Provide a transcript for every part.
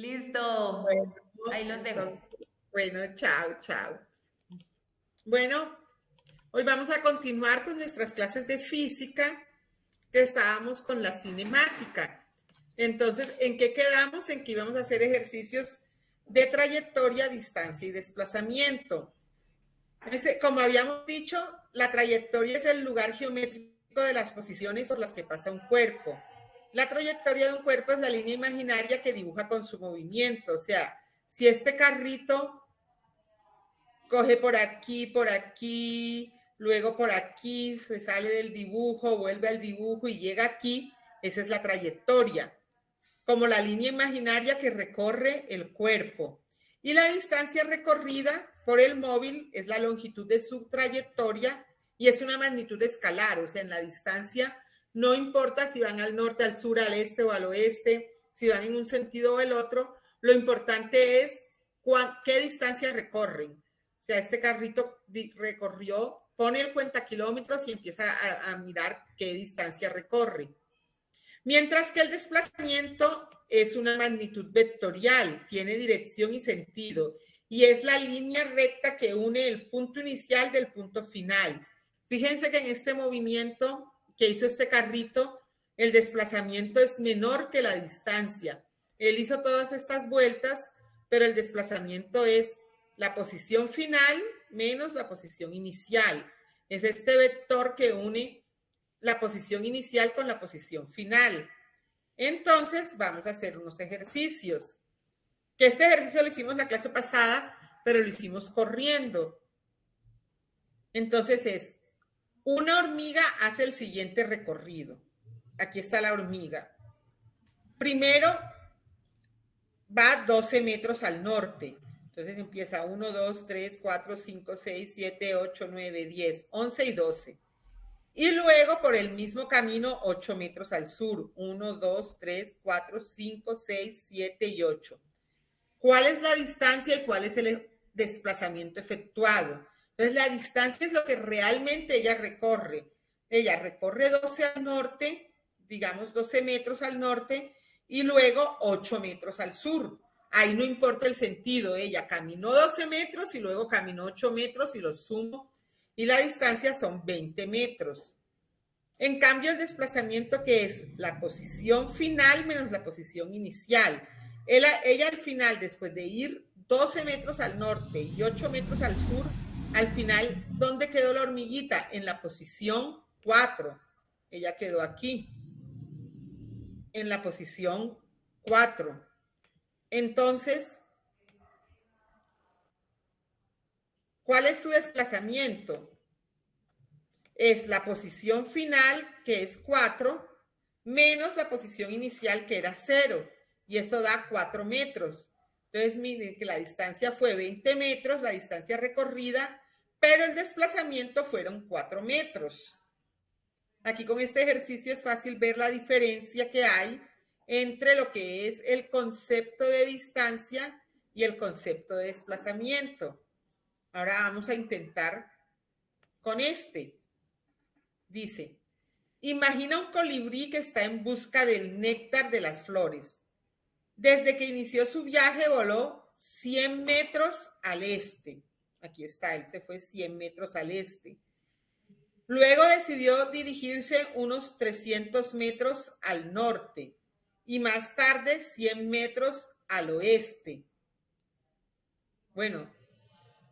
Listo. Bueno, Ahí los dejo. listo. Bueno, chao, chao. Bueno, hoy vamos a continuar con nuestras clases de física, que estábamos con la cinemática. Entonces, ¿en qué quedamos? En que íbamos a hacer ejercicios de trayectoria, distancia y desplazamiento. Como habíamos dicho, la trayectoria es el lugar geométrico de las posiciones por las que pasa un cuerpo. La trayectoria de un cuerpo es la línea imaginaria que dibuja con su movimiento. O sea, si este carrito coge por aquí, luego por aquí, se sale del dibujo, vuelve al dibujo y llega aquí, esa es la trayectoria, como la línea imaginaria que recorre el cuerpo. Y la distancia recorrida por el móvil es la longitud de su trayectoria y es una magnitud escalar, o sea, en la distancia no importa si van al norte, al sur, al este o al oeste, si van en un sentido o el otro, lo importante es qué distancia recorren. O sea, este carrito recorrió, pone el cuenta kilómetros y empieza a mirar qué distancia recorre. Mientras que el desplazamiento es una magnitud vectorial, tiene dirección y sentido, y es la línea recta que une el punto inicial del punto final. Fíjense que en este movimiento que hizo este carrito, el desplazamiento es menor que la distancia. Él hizo todas estas vueltas, pero el desplazamiento es la posición final menos la posición inicial. Es este vector que une la posición inicial con la posición final. Entonces, vamos a hacer unos ejercicios. Que este ejercicio lo hicimos la clase pasada, pero lo hicimos corriendo. Entonces es, una hormiga hace el siguiente recorrido. Aquí está la hormiga. Primero va 12 metros al norte. Entonces empieza 1, 2, 3, 4, 5, 6, 7, 8, 9, 10, 11 y 12. Y luego por el mismo camino 8 metros al sur. 1, 2, 3, 4, 5, 6, 7 y 8. ¿Cuál es la distancia y cuál es el desplazamiento efectuado? Entonces la distancia es lo que realmente ella recorre. Ella recorre 12 al norte, digamos 12 metros al norte, y luego 8 metros al sur. Ahí no importa el sentido, ella caminó 12 metros y luego caminó 8 metros y los sumo, y la distancia son 20 metros. En cambio, el desplazamiento, que es la posición final menos la posición inicial. Ella al final, después de ir 12 metros al norte y 8 metros al sur, al final, ¿dónde quedó la hormiguita? En la posición 4. Ella quedó aquí, en la posición 4. Entonces, ¿cuál es su desplazamiento? Es la posición final, que es 4, menos la posición inicial, que era 0, y eso da 4 metros. Entonces, miren que la distancia fue 20 metros, la distancia recorrida, pero el desplazamiento fueron 4 metros. Aquí con este ejercicio es fácil ver la diferencia que hay entre lo que es el concepto de distancia y el concepto de desplazamiento. Ahora vamos a intentar con este. Dice, imagina un colibrí que está en busca del néctar de las flores. Desde que inició su viaje voló 100 metros al este. Aquí está, él se fue 100 metros al este. Luego decidió dirigirse unos 300 metros al norte y más tarde 100 metros al oeste. Bueno,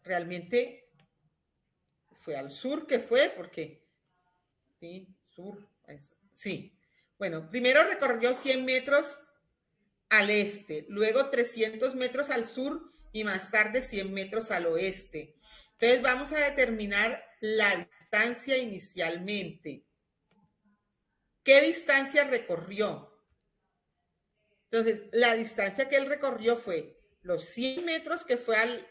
realmente fue al sur que fue, porque sí, sur, sí. Bueno, primero recorrió 100 metros al este, luego 300 metros al sur y más tarde 100 metros al oeste. Entonces vamos a determinar la distancia inicialmente. ¿Qué distancia recorrió? Entonces, la distancia que él recorrió fue los 100 metros que fue al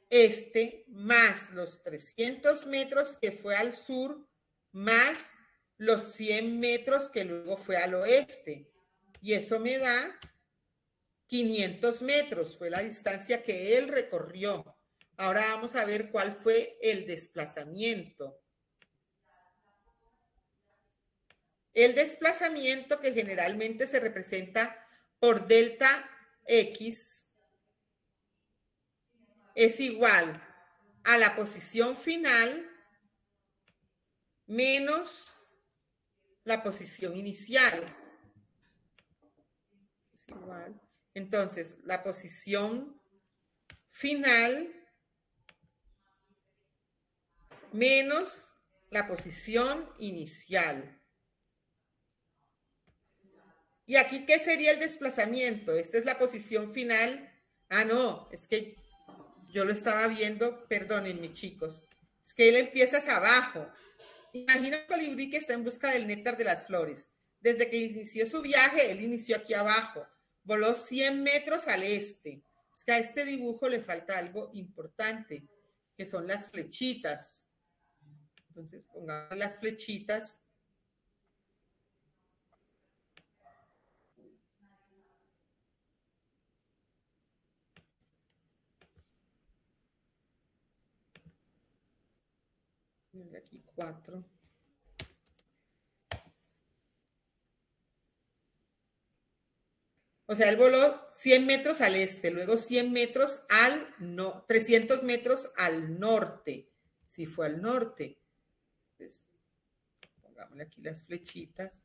este, más los 300 metros que fue al sur, más los 100 metros que luego fue al oeste. Y eso me da 500 metros, fue la distancia que él recorrió. Ahora vamos a ver cuál fue el desplazamiento. El desplazamiento, que generalmente se representa por delta X es igual a la posición final menos la posición inicial. Es igual. Entonces, la posición final menos la posición inicial. ¿Y aquí qué sería el desplazamiento? Esta es la posición final. Ah, no, es que yo lo estaba viendo, perdónenme, chicos. Es que él empieza hacia abajo. Imagina un colibrí que está en busca del néctar de las flores. Desde que inició su viaje, él inició aquí abajo. Voló 100 metros al este. Es que a este dibujo le falta algo importante, que son las flechitas. Entonces, pongamos las flechitas. Aquí 4. O sea, él voló 100 metros al este, luego 100 metros al no, 300 metros al norte. Si fue al norte. Entonces, pongámosle aquí las flechitas.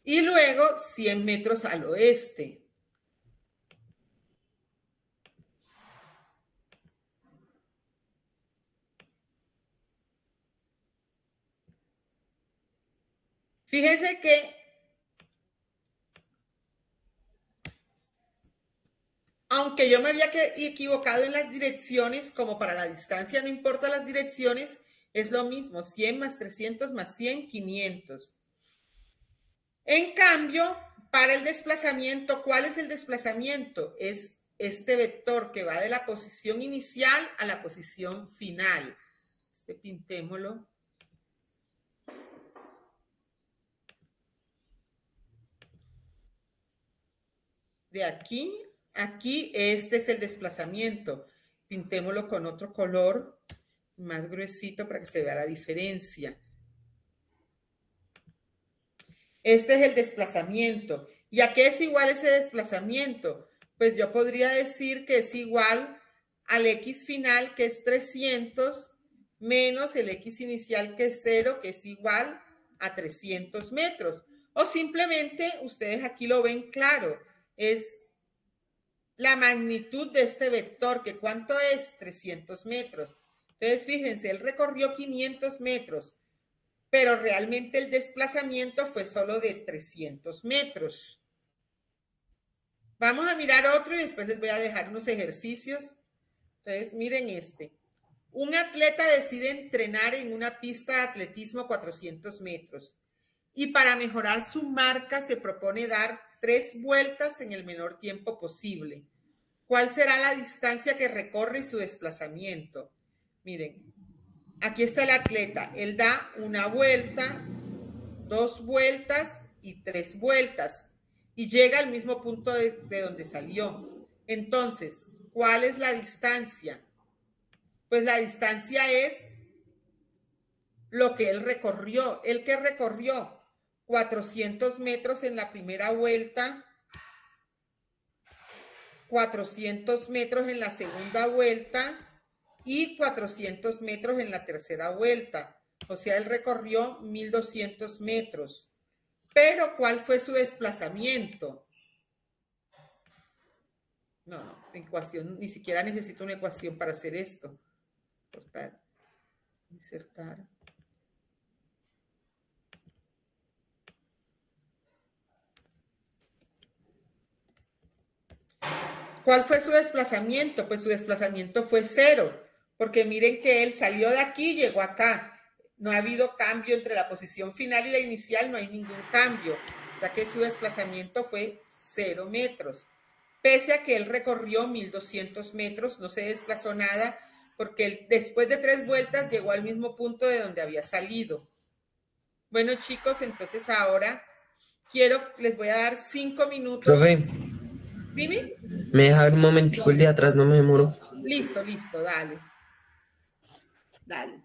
Y luego 100 metros al oeste. Fíjense que aunque yo me había equivocado en las direcciones, como para la distancia no importa las direcciones, es lo mismo, 100 más 300 más 100, 500. En cambio, para el desplazamiento, ¿cuál es el desplazamiento? Es este vector que va de la posición inicial a la posición final. Pintémoslo. De aquí a aquí, este es el desplazamiento. Pintémoslo con otro color más gruesito para que se vea la diferencia. Este es el desplazamiento. ¿Y a qué es igual ese desplazamiento? Pues yo podría decir que es igual al X final, que es 300, menos el X inicial, que es 0, que es igual a 300 metros. O simplemente, ustedes aquí lo ven claro, es la magnitud de este vector, que ¿cuánto es? 300 metros. Entonces, fíjense, él recorrió 500 metros, pero realmente el desplazamiento fue solo de 300 metros. Vamos a mirar otro y después les voy a dejar unos ejercicios. Entonces, miren este. Un atleta decide entrenar en una pista de atletismo 400 metros y para mejorar su marca se propone dar 3 vueltas en el menor tiempo posible. ¿Cuál será la distancia que recorre y su desplazamiento? Miren, aquí está el atleta. Él da una vuelta, 2 vueltas y 3 vueltas y llega al mismo punto de donde salió. Entonces, ¿cuál es la distancia? Pues la distancia es lo que él recorrió. ¿El que recorrió? 400 metros en la primera vuelta, 400 metros en la segunda vuelta y 400 metros en la tercera vuelta. O sea, él recorrió 1200 metros. Pero, ¿cuál fue su desplazamiento? No, ecuación, ni siquiera necesito una ecuación para hacer esto. Cortar, insertar. ¿Cuál fue su desplazamiento? Pues su desplazamiento fue 0, porque miren que él salió de aquí y llegó acá. No ha habido cambio entre la posición final y la inicial, no hay ningún cambio, ya que su desplazamiento fue 0 metros. Pese a que él recorrió 1200 metros, no se desplazó nada, porque él, después de 3 vueltas llegó al mismo punto de donde había salido. Bueno, chicos, entonces ahora les voy a dar 5 minutos. Profe. Dime. ¿Me deja ver un momentico el de atrás? No me demoro. Listo, listo, dale. Dale.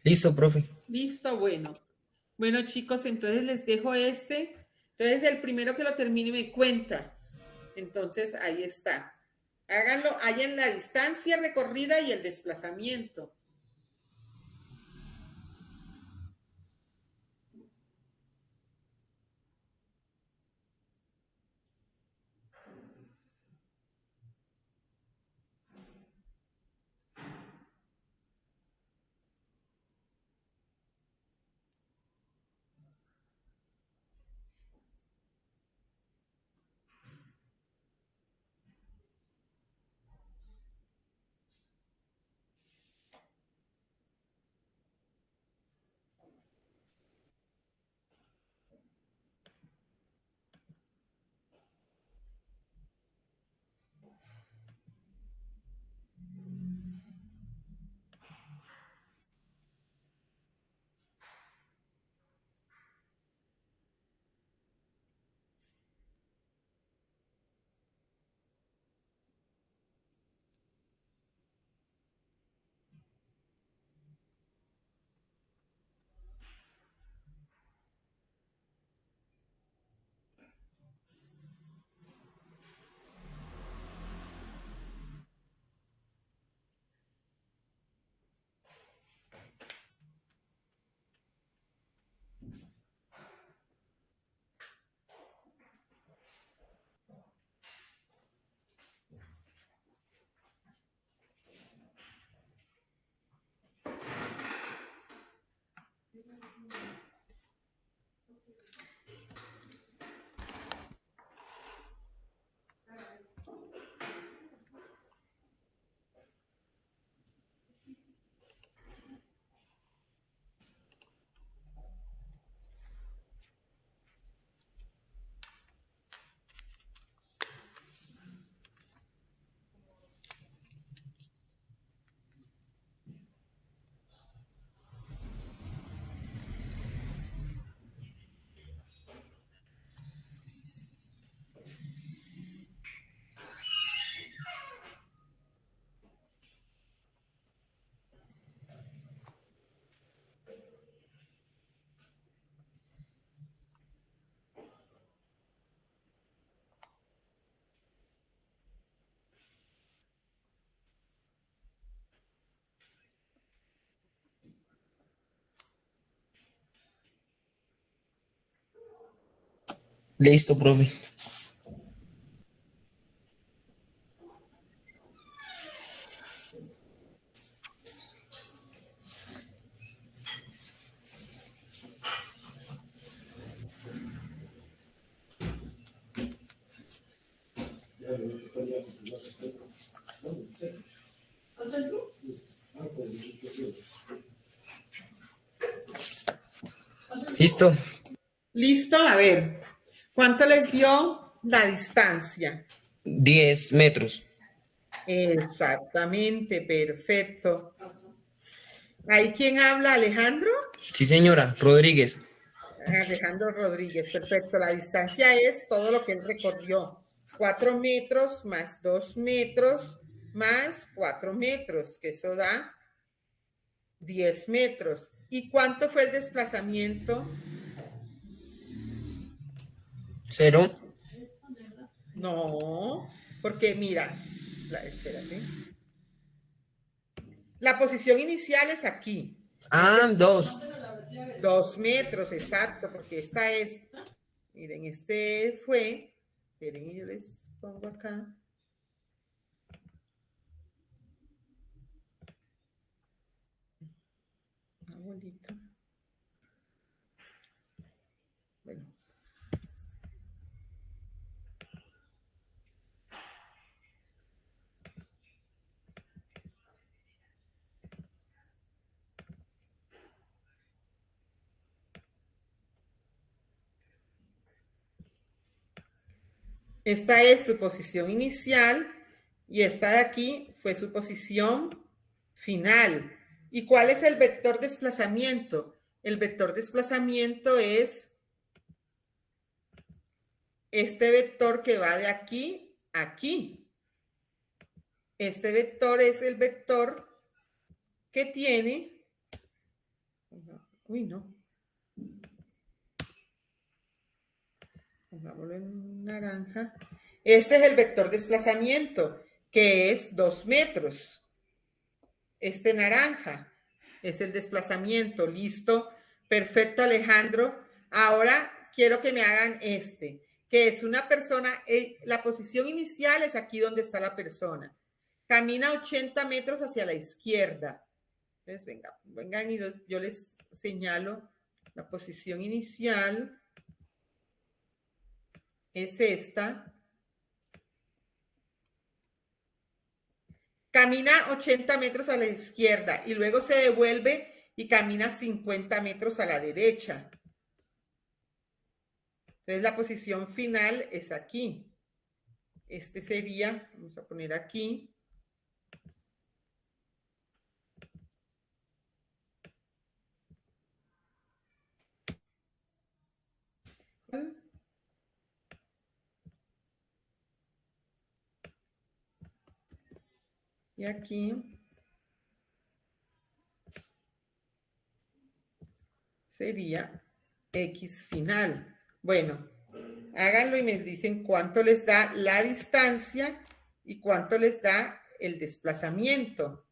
Listo, profe. Listo, bueno. Bueno, chicos, entonces les dejo este. Entonces, el primero que lo termine me cuenta. Entonces, ahí está. Háganlo, hay en la distancia recorrida y el desplazamiento. Listo, profe. Listo. Listo, a ver. ¿Cuánto les dio la distancia? 10 metros. Exactamente, perfecto. ¿Ahí quién habla? ¿Alejandro? Sí, señora, Rodríguez. Alejandro Rodríguez, perfecto. La distancia es todo lo que él recorrió. 4 metros más 2 metros más 4 metros, que eso da 10 metros. ¿Y cuánto fue el desplazamiento? 0. No, porque mira, espérate. La posición inicial es aquí. Este Ah, 2. 2 metros, exacto, porque esta es, miren, este fue, esperen, yo les pongo acá. Una bolita. Bueno. Esta es su posición inicial y esta de aquí fue su posición final. ¿Y cuál es el vector desplazamiento? El vector desplazamiento es este vector que va de aquí a aquí. Este vector es el vector que tiene, uy no, pongámoslo en naranja. Este es el vector desplazamiento, que es 2 metros. Este naranja es el desplazamiento. Listo. Perfecto, Alejandro. Ahora quiero que me hagan este, que es una persona, la posición inicial es aquí donde está la persona. Camina 80 metros hacia la izquierda. Entonces, vengan y yo les señalo la posición inicial. Es esta. Camina 80 metros a la izquierda y luego se devuelve y camina 50 metros a la derecha. Entonces la posición final es aquí. Este sería, vamos a poner aquí. Y aquí sería X final. Bueno, háganlo y me dicen cuánto les da la distancia y cuánto les da el desplazamiento.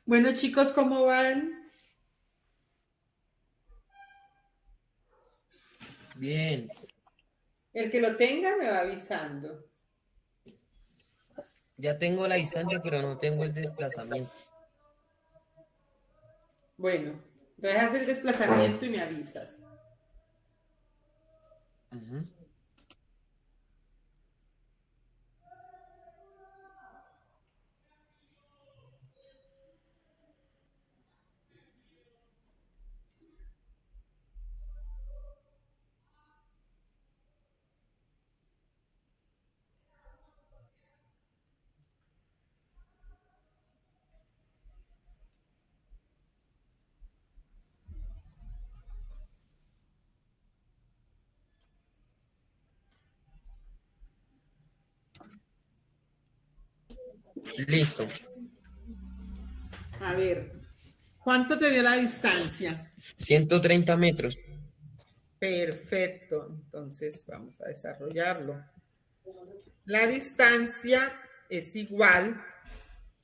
Bueno, chicos, ¿cómo van? Bien. El que lo tenga me va avisando. Ya tengo la distancia, pero no tengo el desplazamiento. Bueno, entonces haz el desplazamiento y me avisas. Ujú. Listo. A ver, ¿cuánto te dio la distancia? 130 metros. Perfecto, entonces vamos a desarrollarlo. La distancia es igual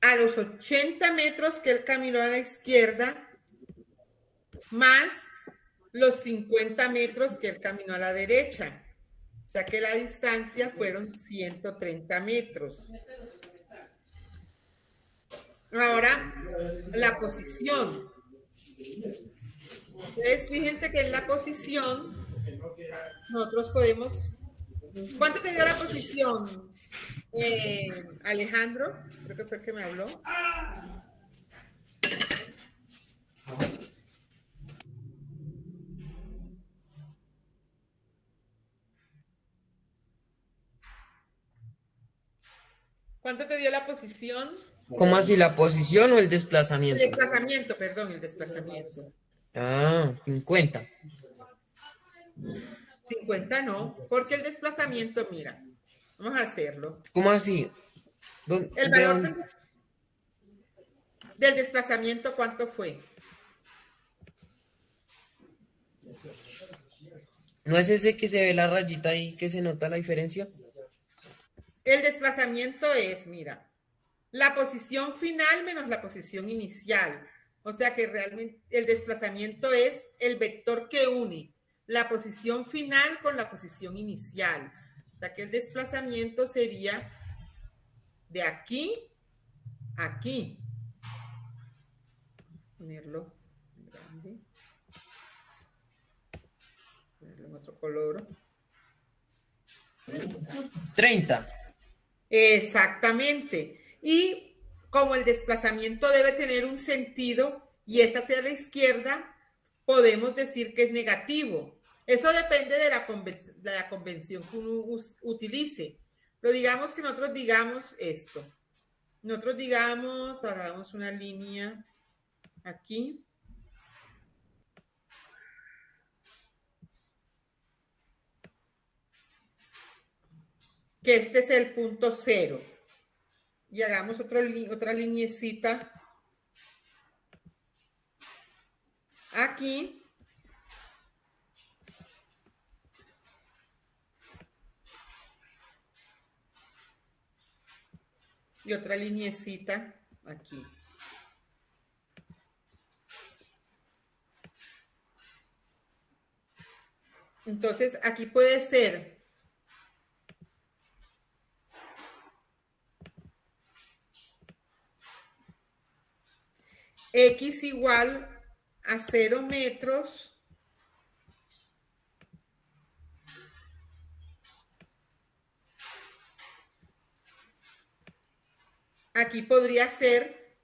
a los 80 metros que él caminó a la izquierda más los 50 metros que él caminó a la derecha. O sea que la distancia fueron 130 metros. Ahora, la posición. Entonces, fíjense que en la posición nosotros podemos... ¿Cuánto te dio la posición, Alejandro? Creo que fue el que me habló. ¿Cuánto te dio la posición? ¿Cómo así la posición o el El desplazamiento? desplazamiento, perdón, el desplazamiento. Ah, 50. 50 no, porque el desplazamiento, mira, vamos a hacerlo. ¿Cómo así? El ¿De valor dónde? del desplazamiento, ¿cuánto fue? ¿No es ese que se ve la rayita ahí que se nota la diferencia? El desplazamiento es, mira, la posición final menos la posición inicial. O sea que realmente el desplazamiento es el vector que une la posición final con la posición inicial. O sea que el desplazamiento sería de aquí a aquí. Ponerlo grande. Ponerlo en otro color. 30. Exactamente. Y como el desplazamiento debe tener un sentido y es hacia la izquierda, podemos decir que es negativo. Eso depende de la convención que uno utilice. Pero digamos que nosotros digamos esto. Nosotros digamos, hagamos una línea aquí. Que este es el punto cero. Y hagamos otra lineecita aquí. Y otra lineecita aquí. Entonces, aquí puede ser X igual a 0 metros. Aquí podría ser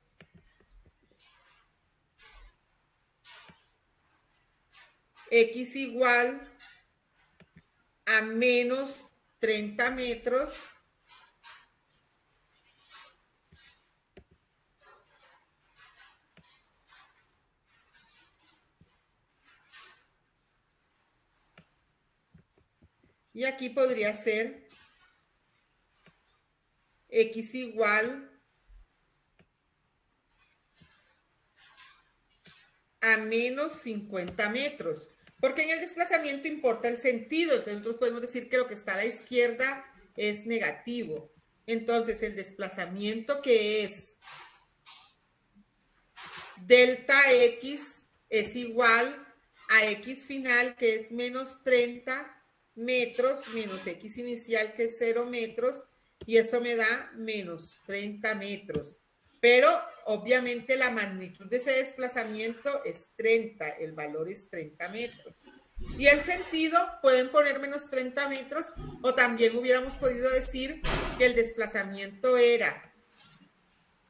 X igual a menos 30 metros. Y aquí podría ser X igual a menos 50 metros. Porque en el desplazamiento importa el sentido. Entonces nosotros podemos decir que lo que está a la izquierda es negativo. Entonces el desplazamiento que es delta X es igual a X final, que es menos 30 metros, menos X inicial, que es 0 metros, y eso me da menos 30 metros. Pero obviamente la magnitud de ese desplazamiento es 30, el valor es 30 metros. Y el sentido, pueden poner menos 30 metros, o también hubiéramos podido decir que el desplazamiento era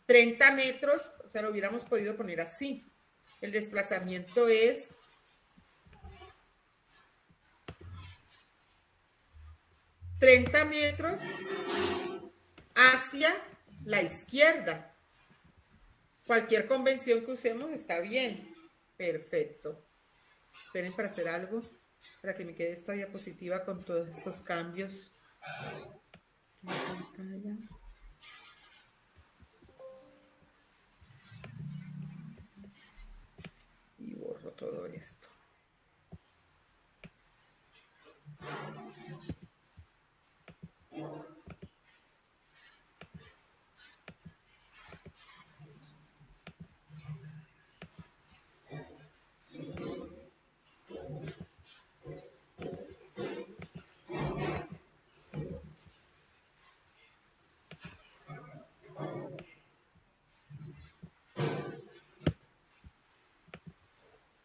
30 metros, o sea, lo hubiéramos podido poner así. El desplazamiento es 30 metros hacia la izquierda. Cualquier convención que usemos está bien. Perfecto. Esperen para hacer algo, para que me quede esta diapositiva con todos estos cambios. Y borro todo esto.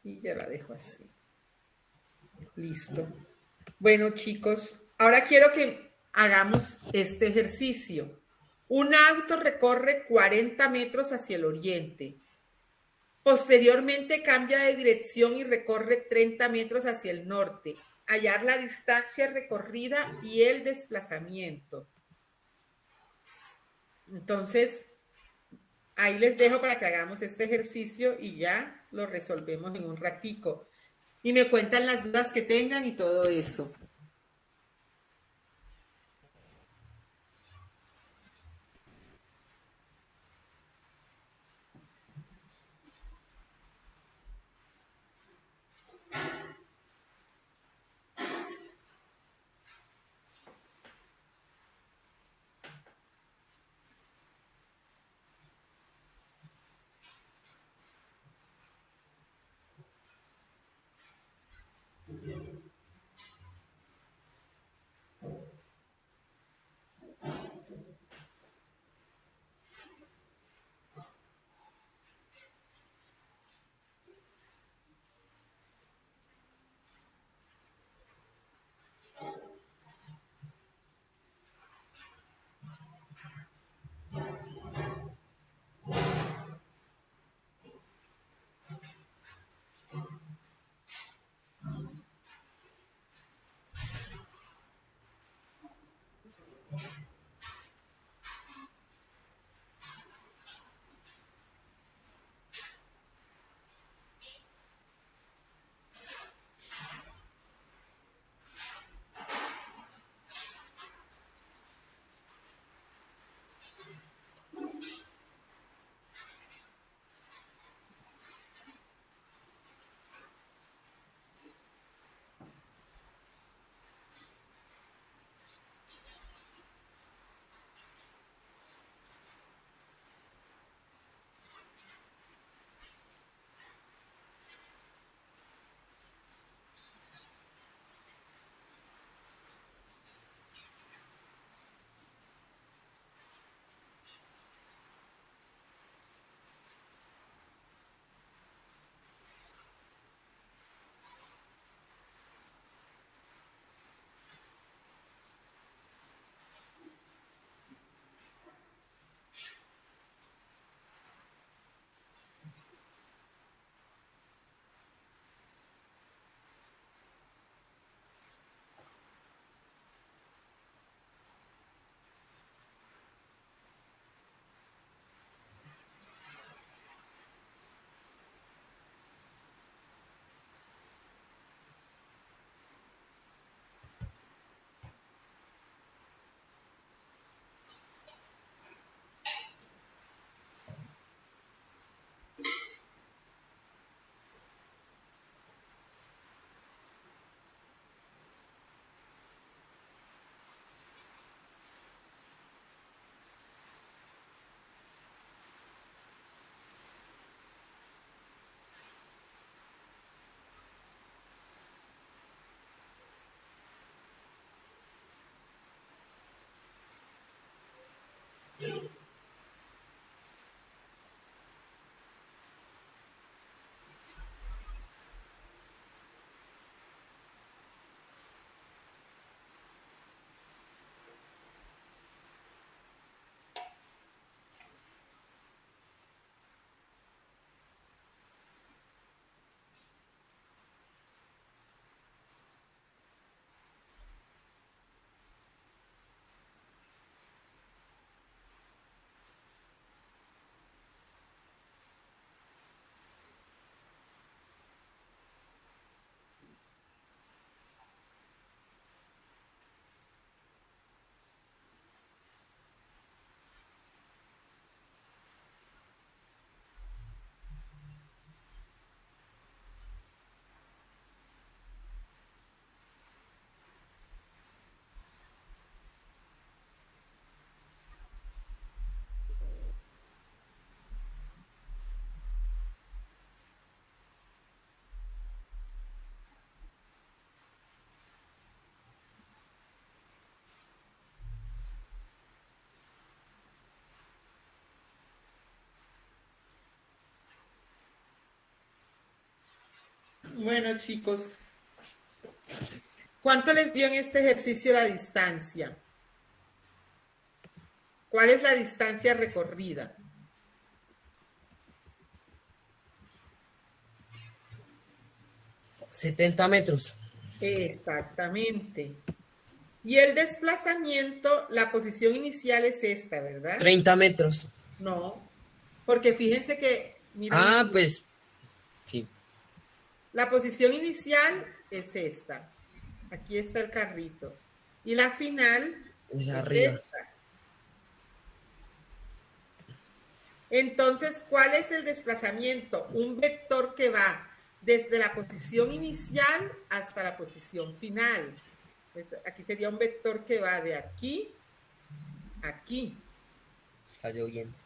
Y ya la dejo así. Listo. Bueno, chicos, ahora quiero que hagamos este ejercicio. Un auto recorre 40 metros hacia el oriente. Posteriormente cambia de dirección y recorre 30 metros hacia el norte. Hallar la distancia recorrida y el desplazamiento. Entonces, ahí les dejo para que hagamos este ejercicio y ya lo resolvemos en un ratico. Y me cuentan las dudas que tengan y todo eso. Bueno, chicos, ¿cuánto les dio en este ejercicio la distancia? ¿Cuál es la distancia recorrida? $70. Exactamente. Y el desplazamiento, la posición inicial es esta, ¿verdad? 30 metros. No, porque fíjense que, miren Ah, aquí, pues sí. la posición inicial es esta. Aquí está el carrito. Y la final Es es arriba. esta. Entonces, ¿cuál es el desplazamiento? Un vector que va desde la posición inicial hasta la posición final. Aquí sería un vector que va de aquí a aquí. Está lloviendo.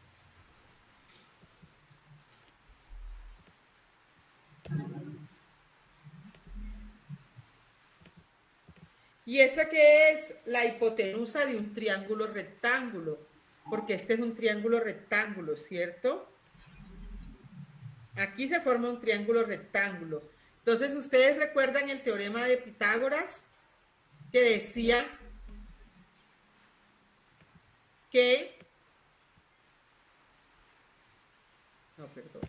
¿Y esa qué es? La hipotenusa de un triángulo rectángulo, porque este es un triángulo rectángulo, ¿cierto? Aquí se forma un triángulo rectángulo. Entonces, ¿ustedes recuerdan el teorema de Pitágoras que decía que... No, perdón.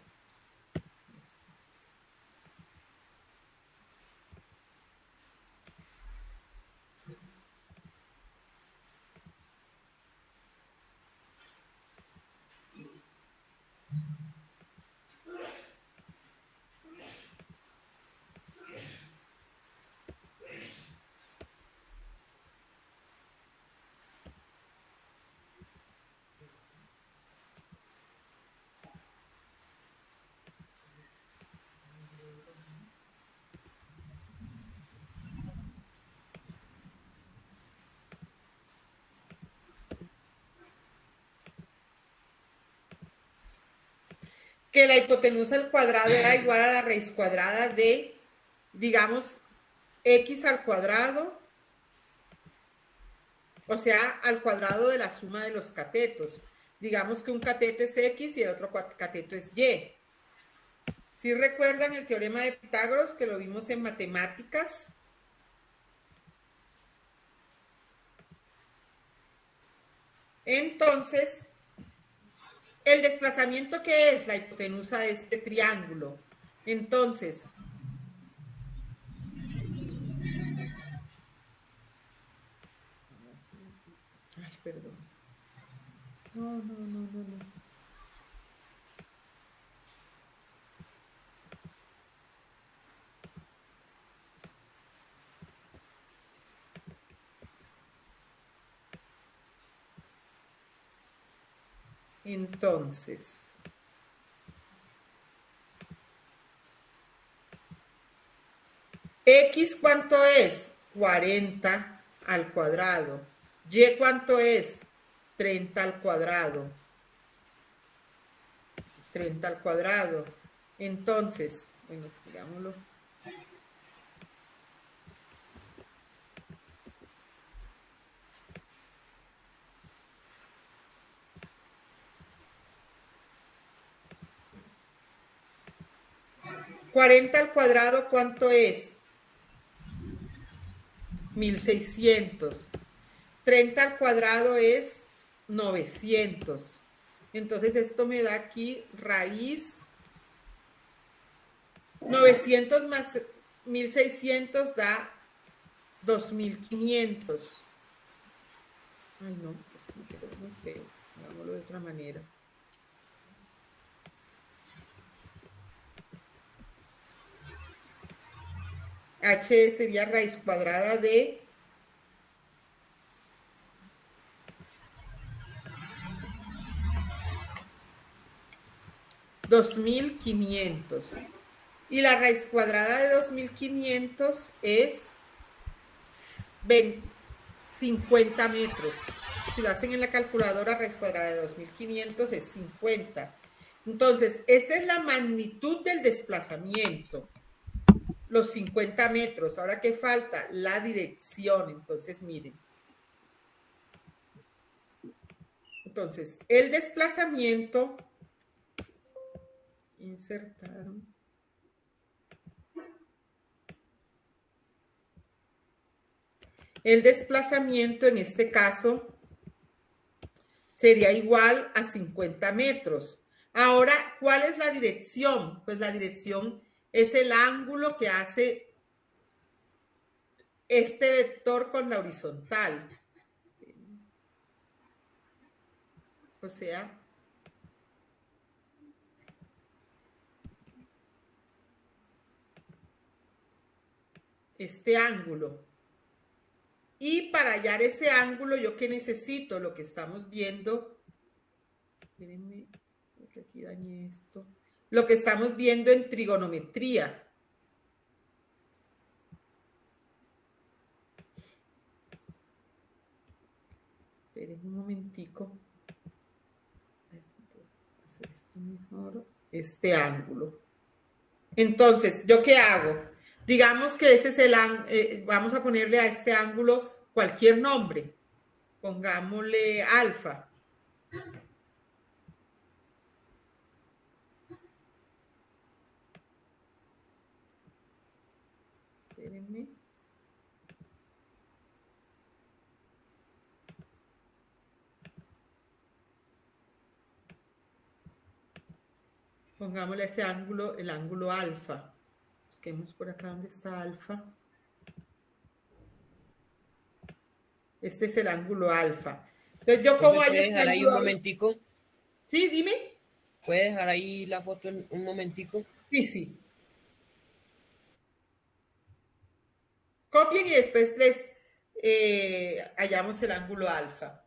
Que la hipotenusa al cuadrado era igual a la raíz cuadrada de, digamos, x al cuadrado, o sea, al cuadrado de la suma de los catetos. Digamos que un cateto es x y el otro cateto es y. ¿Sí recuerdan el teorema de Pitágoras que lo vimos en matemáticas? Entonces, el desplazamiento que es la hipotenusa de este triángulo. Entonces, ay, perdón. No. Entonces, X ¿cuánto es? 40 al cuadrado. Y ¿cuánto es? 30 al cuadrado. 30 al cuadrado. Entonces, bueno, sigámoslo. ¿40 al cuadrado cuánto es? 1600. 30 al cuadrado es 900. Entonces esto me da aquí raíz 900 más 1600 da 2500. Ay, no, es que me quedó muy feo. Hagámoslo de otra manera. H sería raíz cuadrada de 2500. Y la raíz cuadrada de 2500 es 50 metros. Si lo hacen en la calculadora, raíz cuadrada de 2500 es 50. Entonces, esta es la magnitud del desplazamiento. Los 50 metros. Ahora, ¿qué falta? La dirección. Entonces, miren. Entonces, el desplazamiento, insertaron. El desplazamiento en este caso sería igual a 50 metros. Ahora, ¿cuál es la dirección? Pues la dirección es el ángulo que hace este vector con la horizontal. O sea, este ángulo. Y para hallar ese ángulo, ¿yo qué necesito? Lo que estamos viendo. Espérenme, porque aquí dañé esto. Lo que estamos viendo en trigonometría. Espérenme un momentico. A ver si puedo hacer esto mejor. Este ángulo. Entonces, ¿yo qué hago? Digamos que ese es el ángulo, vamos a ponerle a este ángulo cualquier nombre. Pongámosle alfa. Espérenme. Pongámosle a ese ángulo el ángulo alfa. Busquemos por acá donde está alfa. Este es el ángulo alfa. Entonces, ¿yo cómo ¿Me hallo puede este dejar ahí un ángulo alfa? momentico? Sí, dime. ¿Puede dejar ahí la foto en un momentico? Sí, sí. Copien y después les hallamos el ángulo alfa.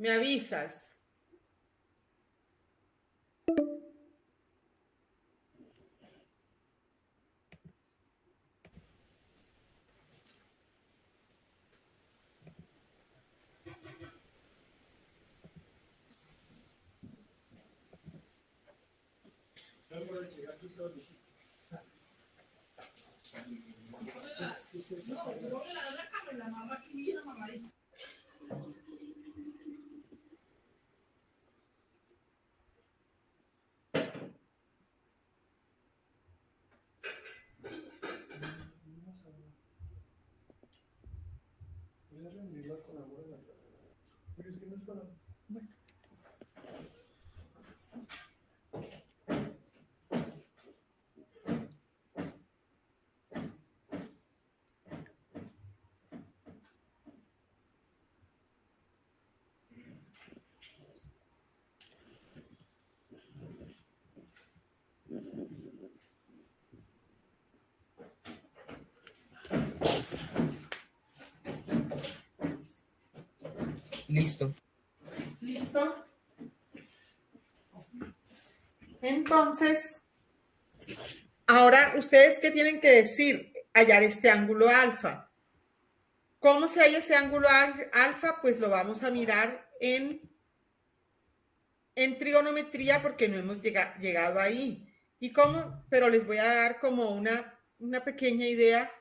¿Me avisas? Listo. ¿Listo? Entonces, ahora, ¿ustedes qué tienen que decir? Hallar este ángulo alfa. ¿Cómo se halla ese ángulo alfa? Pues lo vamos a mirar en trigonometría porque no hemos llegado ahí. ¿Y cómo? Pero les voy a dar como una pequeña idea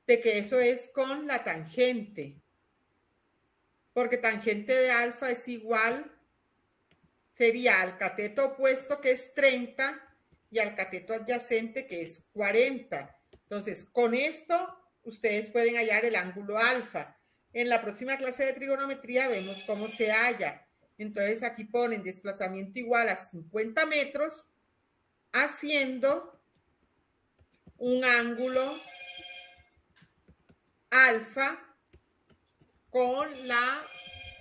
de que eso es con la tangente. Porque tangente de alfa es igual, sería al cateto opuesto, que es 30, y al cateto adyacente, que es 40. Entonces, con esto, ustedes pueden hallar el ángulo alfa. En la próxima clase de trigonometría vemos cómo se halla. Entonces, aquí ponen desplazamiento igual a 50 metros, haciendo un ángulo alfa con la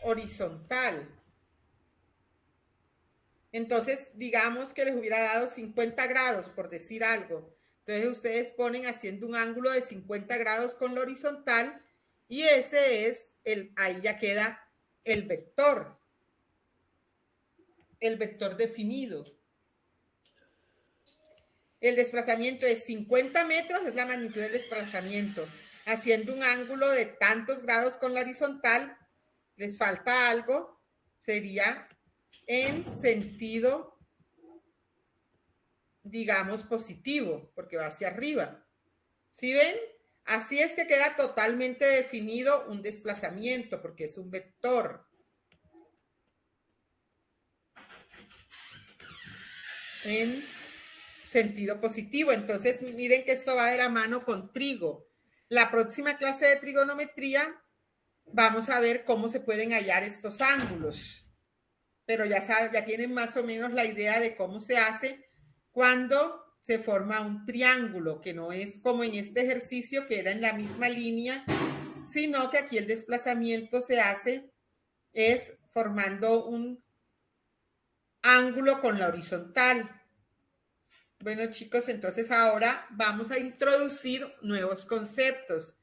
horizontal. Entonces, digamos que les hubiera dado 50 grados, por decir algo. Entonces, ustedes ponen haciendo un ángulo de 50 grados con la horizontal y ese es ahí ya queda el vector definido. El desplazamiento es 50 metros, es la magnitud del desplazamiento. Haciendo un ángulo de tantos grados con la horizontal, les falta algo, sería en sentido, digamos, positivo, porque va hacia arriba. ¿Sí ven? Así es que queda totalmente definido un desplazamiento, porque es un vector. En sentido positivo. Entonces, miren que esto va de la mano con trigo. La próxima clase de trigonometría vamos a ver cómo se pueden hallar estos ángulos. Pero ya saben, ya tienen más o menos la idea de cómo se hace cuando se forma un triángulo, que no es como en este ejercicio que era en la misma línea, sino que aquí el desplazamiento se hace es formando un ángulo con la horizontal. Bueno, chicos, entonces ahora vamos a introducir nuevos conceptos,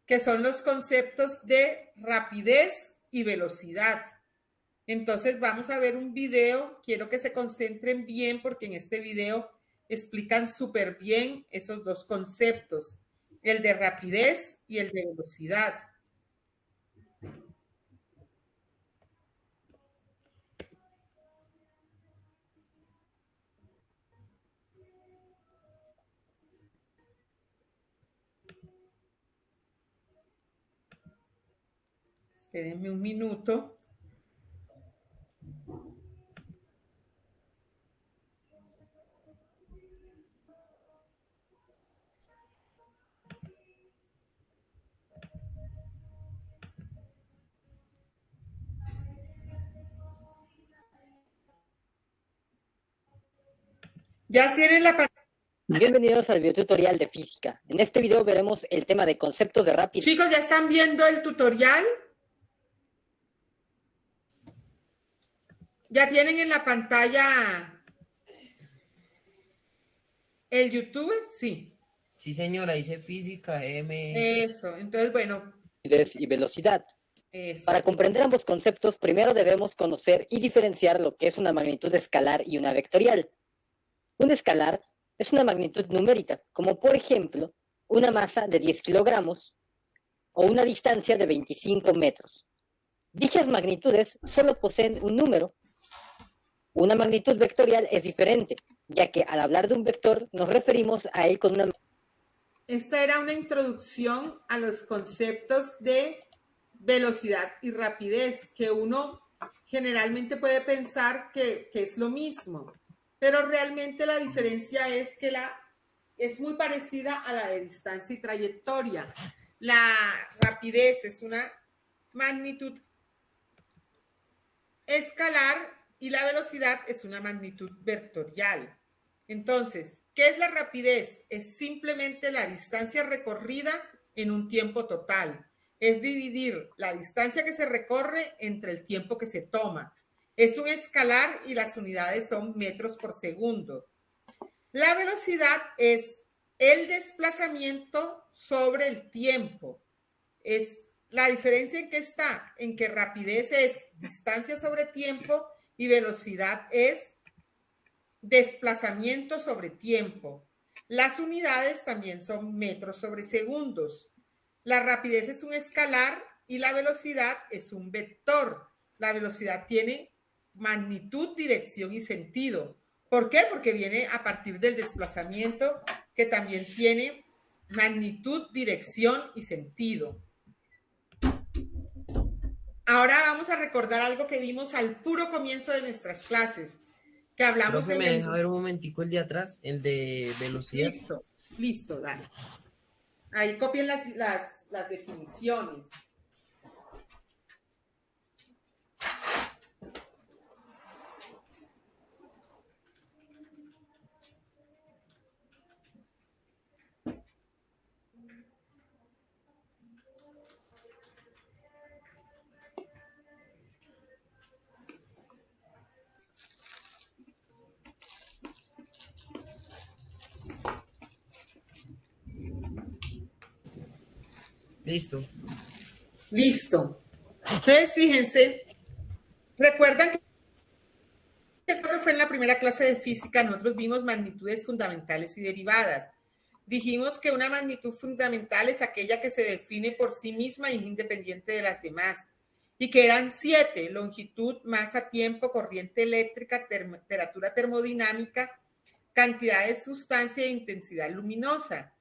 que son los conceptos de rapidez y velocidad. Entonces vamos a ver un video, quiero que se concentren bien porque en este video explican súper bien esos dos conceptos, el de rapidez y el de velocidad. Espérenme un minuto. Ya tienen la pantalla. Bienvenidos al videotutorial de física. En este video veremos el tema de conceptos de rapidez. Chicos, ¿ya están viendo el tutorial? ¿Ya tienen en la pantalla el YouTube? Sí. Sí, señora, dice física, M. Eso, entonces, bueno. Y velocidad. Eso. Para comprender ambos conceptos, primero debemos conocer y diferenciar lo que es una magnitud escalar y una vectorial. Un escalar es una magnitud numérica, como por ejemplo, una masa de 10 kilogramos o una distancia de 25 metros. Dichas magnitudes solo poseen un número. Una magnitud vectorial es diferente, ya que al hablar de un vector nos referimos a él con una... Esta era una introducción a los conceptos de velocidad y rapidez, que uno generalmente puede pensar que es lo mismo, pero realmente la diferencia es que es muy parecida a la de distancia y trayectoria. La rapidez es una magnitud escalar y la velocidad es una magnitud vectorial. Entonces, ¿qué es la rapidez? Es simplemente la distancia recorrida en un tiempo total. Es dividir la distancia que se recorre entre el tiempo que se toma. Es un escalar y las unidades son metros por segundo. La velocidad es el desplazamiento sobre el tiempo. Es la diferencia en que está, en que rapidez es distancia sobre tiempo y velocidad es desplazamiento sobre tiempo. Las unidades también son metros sobre segundos. La rapidez es un escalar y la velocidad es un vector. La velocidad tiene magnitud, dirección y sentido. ¿Por qué? Porque viene a partir del desplazamiento, que también tiene magnitud, dirección y sentido. ahora vamos a recordar algo que vimos al puro comienzo de nuestras clases, que hablamos Profe, de... ¿me deja ver un momentico el de atrás, el de velocidad? Listo, listo, dale. Ahí copien las definiciones. Listo. Listo. Entonces, fíjense, recuerdan que creo que fue en la primera clase de física, nosotros vimos magnitudes fundamentales y derivadas. Dijimos que una magnitud fundamental es aquella que se define por sí misma y es independiente de las demás, y que eran 7: longitud, masa, tiempo, corriente eléctrica, temperatura termodinámica, cantidad de sustancia e intensidad luminosa.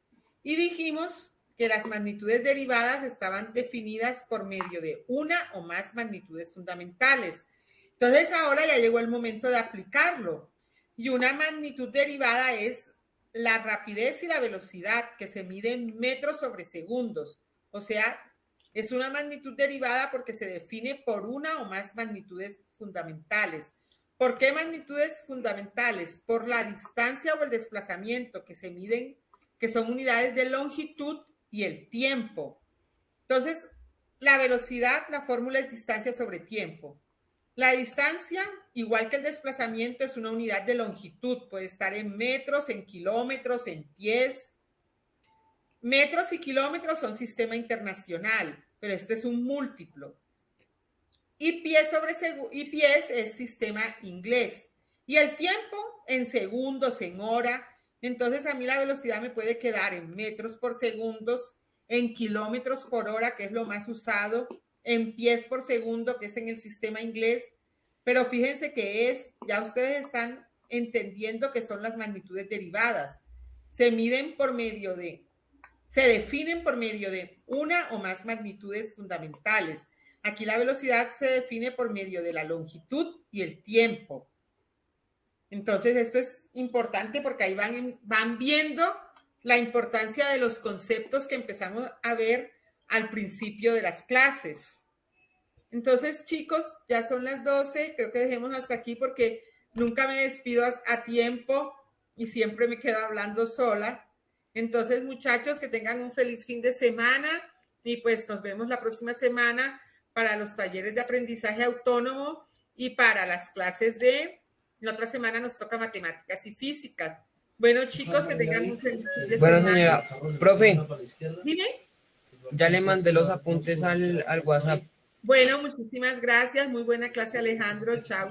Y dijimos que las magnitudes derivadas estaban definidas por medio de una o más magnitudes fundamentales. Entonces ahora ya llegó el momento de aplicarlo. Y una magnitud derivada es la rapidez y la velocidad que se mide en metros sobre segundos. O sea, es una magnitud derivada porque se define por una o más magnitudes fundamentales. ¿Por qué magnitudes fundamentales? Por la distancia o el desplazamiento que se miden, que son unidades de longitud y el tiempo. Entonces, la velocidad, la fórmula es distancia sobre tiempo. La distancia, igual que el desplazamiento, es una unidad de longitud. Puede estar en metros, en kilómetros, en pies. Metros y kilómetros son sistema internacional, pero esto es un múltiplo. Y pies es sistema inglés. Y el tiempo en segundos, en hora. Entonces a mí la velocidad me puede quedar en metros por segundos, en kilómetros por hora, que es lo más usado, en pies por segundo, que es en el sistema inglés. Pero fíjense que ya ustedes están entendiendo que son las magnitudes derivadas. Se definen por medio de una o más magnitudes fundamentales. Aquí la velocidad se define por medio de la longitud y el tiempo. Entonces, esto es importante porque ahí van viendo la importancia de los conceptos que empezamos a ver al principio de las clases. Entonces, chicos, ya son las 12. Creo que dejemos hasta aquí porque nunca me despido a tiempo y siempre me quedo hablando sola. Entonces, muchachos, que tengan un feliz fin de semana y pues nos vemos la próxima semana para los talleres de aprendizaje autónomo y para las clases la otra semana nos toca matemáticas y físicas. Bueno, chicos, que tengan un feliz fin de semana. Bueno, señora, profe, Dime. ya le mandé los apuntes al WhatsApp. Bueno, muchísimas gracias. Muy buena clase, Alejandro. Chao.